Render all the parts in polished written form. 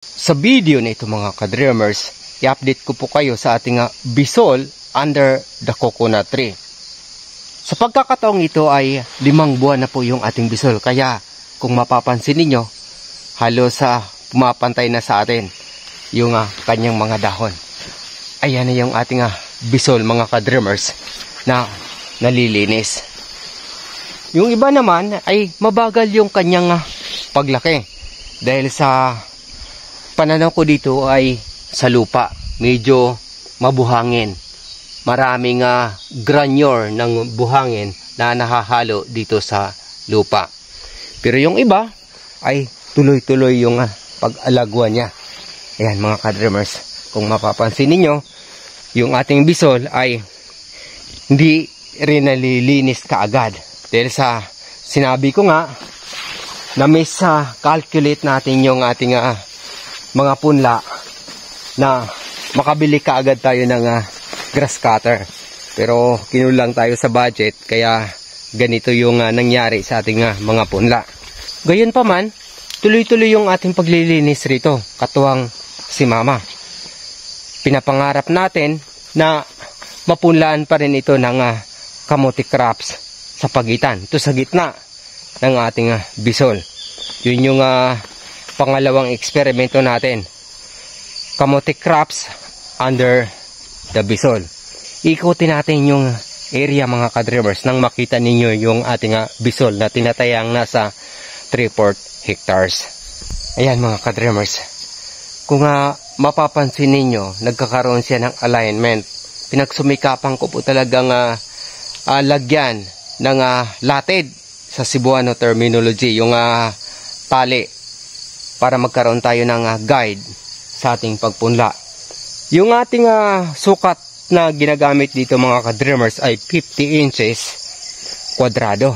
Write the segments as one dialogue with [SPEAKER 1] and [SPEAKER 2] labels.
[SPEAKER 1] Sa video na ito mga ka-dreamers, i-update ko po kayo sa ating bisol under the coconut tree. Sa pagkakataong ito ay 5 buwan na po yung ating bisol. Kaya kung mapapansin ninyo, halos pumapantay na sa atin yung kanyang mga dahon. Ayan na yung ating bisol mga ka-dreamers na nalilinis. Yung iba naman ay mabagal yung kanyang paglaki. Dahil sa pananaw ko dito ay sa lupa, medyo mabuhangin. Maraming granyore ng buhangin na nahahalo dito sa lupa. Pero yung iba ay tuloy-tuloy yung pag-alagwa niya. Ayan mga ka-dreamers, kung mapapansin ninyo, yung ating bisol ay hindi rin nalilinis kaagad. Dahil sa sinabi ko nga, na calculate natin yung ating mga punla na makabili kaagad tayo ng grass cutter. Pero kinulang tayo sa budget, kaya ganito yung nangyari sa ating mga punla. Gayon pa man, tuloy-tuloy yung ating paglilinis rito, katuwang si Mama. Pinapangarap natin na mapunlaan pa rin ito ng kamote crops sa pagitan. Ito sa gitna ng ating bisol. Yun yung pangalawang eksperimento natin. Kamote crops under the bisol. Ikutin natin yung area mga ka-dreamers nang makita ninyo yung ating bisol na tinatayang nasa 3/4 hectares. Ayan mga ka-dreamers. Kung mapapansin ninyo, nagkakaroon siya ng alignment. Pinagsumikapan ko po talagang lagyan ng latid sa Cebuano terminology, yung tali, para magkaroon tayo ng guide sa ating pagpunla. Yung ating sukat na ginagamit dito mga ka-dreamers ay 50 inches kwadrado.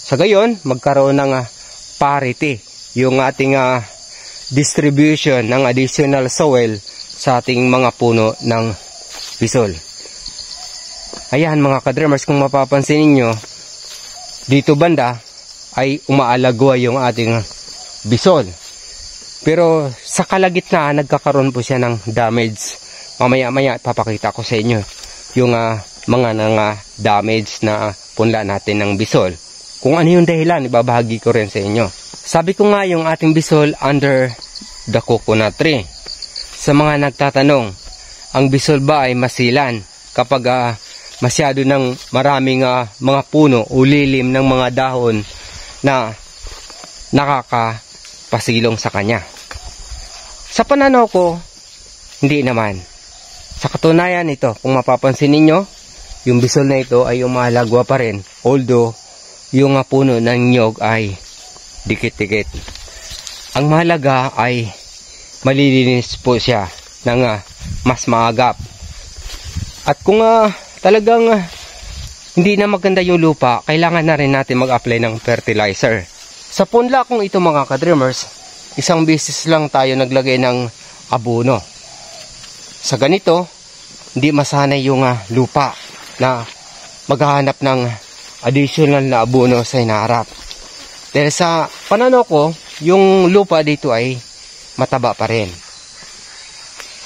[SPEAKER 1] Sa gayon, magkaroon ng parity yung ating distribution ng additional soil sa ating mga puno ng bisol. Ayan mga ka-dreamers, kung mapapansin ninyo, dito banda ay umaalagwa yung ating bisol. Pero sa kalagitnaan, nagkakaroon po siya ng damage. Mamaya-maya papakita ko sa inyo yung mga damage na punla natin ng bisol. Kung ano yung dahilan, ibabahagi ko rin sa inyo. Sabi ko nga yung ating bisol under the coconut tree. Sa mga nagtatanong, ang bisol ba ay masilan kapag masyado ng maraming mga puno o lilim ng mga dahon na nakakapasilong sa kanya? Sa pananaw ko, hindi naman. Sa katunayan ito, kung mapapansin ninyo, yung bisol na ito ay umalagwa pa rin. Although, yung puno ng nyog ay dikit-dikit. Ang mahalaga ay malilinis po siya ng mas maagap. At kung talagang hindi na maganda yung lupa, kailangan na rin natin mag-apply ng fertilizer. Sa punla kong ito mga ka-dreamers, isang beses lang tayo naglagay ng abono. Sa ganito, hindi masanay yung lupa na maghahanap ng additional na abono sa hinaharap. Dahil sa pananaw ko, yung lupa dito ay mataba pa rin.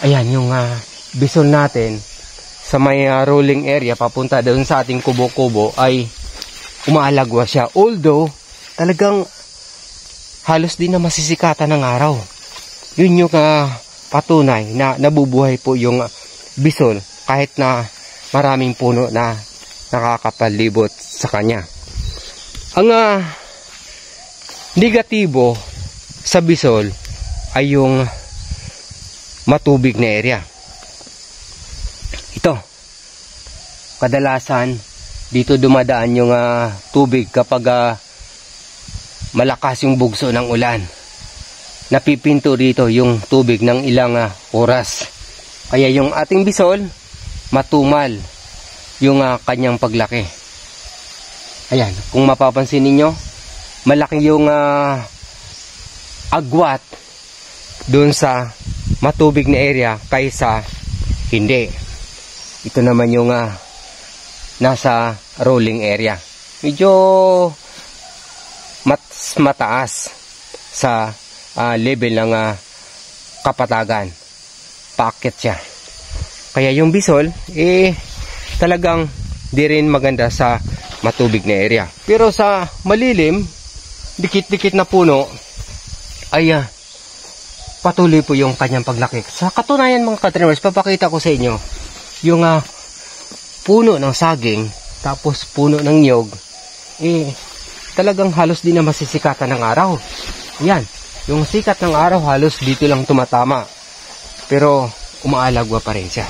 [SPEAKER 1] Ayan yung bisol natin sa may rolling area papunta doon sa ating kubo-kubo ay umaalagwa siya. Although talagang halos din na masisikatan ng araw. Yun yung patunay na nabubuhay po yung bisol kahit na maraming puno na nakakapalibot sa kanya. Ang negatibo sa bisol ay yung matubig na area. Ito, kadalasan dito dumadaan yung tubig kapag malakas yung bugso ng ulan. Napipinto dito yung tubig ng ilang oras. Kaya yung ating bisol, matumal yung kanyang paglaki. Ayan, kung mapapansin ninyo, malaki yung agwat doon sa matubig na area kaysa hindi. Ito naman yung nasa rolling area. Medyo mataas sa level ng kapatagan. Paakyat siya. Kaya yung bisol, talagang di rin maganda sa matubig na area. Pero sa malilim, dikit-dikit na puno, ay patuloy po yung kanyang paglaki. Sa katunayan mga ka-dreamers, papakita ko sa inyo yung puno ng saging, tapos puno ng niyog, talagang halos di na masisikatan ng araw. Yan, yung sikat ng araw halos dito lang tumatama. Pero umaalagwa pa rin siya.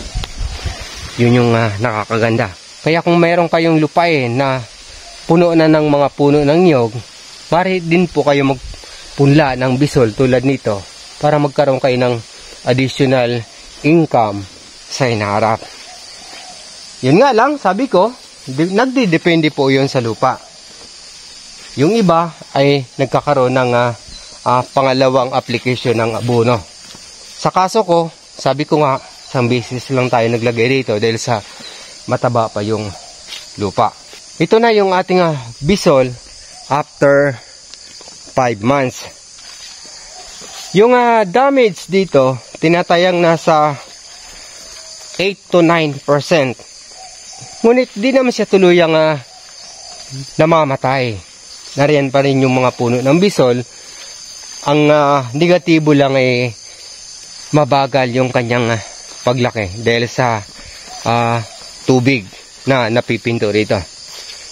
[SPEAKER 1] Yun yung nakakaganda. Kaya kung mayroon kayong lupain na puno na ng mga puno ng niyog, pare din po kayo magpunla ng bisol tulad nito para magkaroon kayo ng additional income sa hinaharap. Yun nga lang, sabi ko, nagdidepende po yun sa lupa. Yung iba ay nagkakaroon ng pangalawang application ng abono. Sa kaso ko, sabi ko nga, isang beses lang tayo naglagay dito dahil sa mataba pa yung lupa. Ito na yung ating bisol after 5 months. Yung damage dito, tinatayang nasa 8 to 9%. Ngunit di naman siya tuluyang namamatay. Nariyan pa rin yung mga puno ng bisol. Ang negatibo lang ay mabagal yung kanyang paglaki dahil sa tubig na napipinto rito.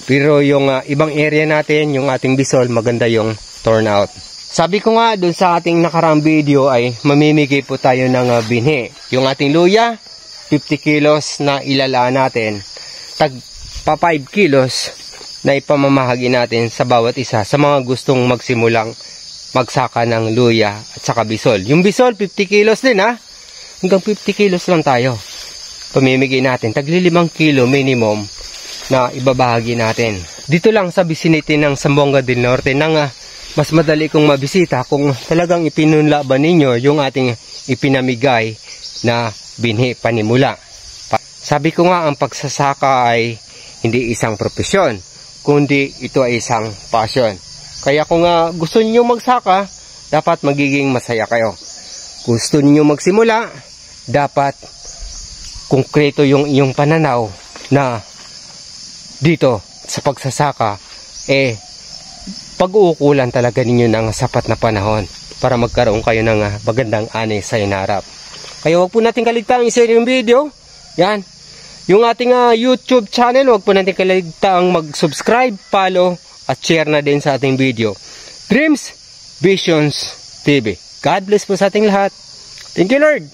[SPEAKER 1] Pero yung ibang area natin, yung ating bisol, maganda yung turnout. Sabi ko nga dun sa ating nakarang video ay mamimigay po tayo ng binhi. Yung ating luya, 50 kilos na ilalaan natin. Tag pa 5 kilos na ipamamahagi natin sa bawat isa sa mga gustong magsimulang magsaka ng luya at saka bisol. Yung bisol, 50 kilos din Hanggang 50 kilos lang tayo. Pamimigay natin. Tagli 5 kilo minimum na ibabahagi natin. Dito lang sa vicinity ng Zamboanga del Norte nang mas madali kong mabisita kung talagang ipinunlaban ninyo yung ating ipinamigay na binhi panimula. Sabi ko nga, ang pagsasaka ay hindi isang propesyon, kundi ito ay isang passion. Kaya kung gusto niyo magsaka, dapat magiging masaya kayo. Gusto niyo magsimula, dapat konkreto yung iyong pananaw na dito sa pagsasaka, pag-uukulan talaga ninyo ng sapat na panahon para magkaroon kayo ng magandang ani sa inarap. Kaya huwag po natin kaligtaang i-share yung video. Yan. Yung ating YouTube channel, huwag po natin kaligtaang mag-subscribe, follow, at share na din sa ating video. Dreams Visions TV. God bless po sa ating lahat. Thank you, Lord.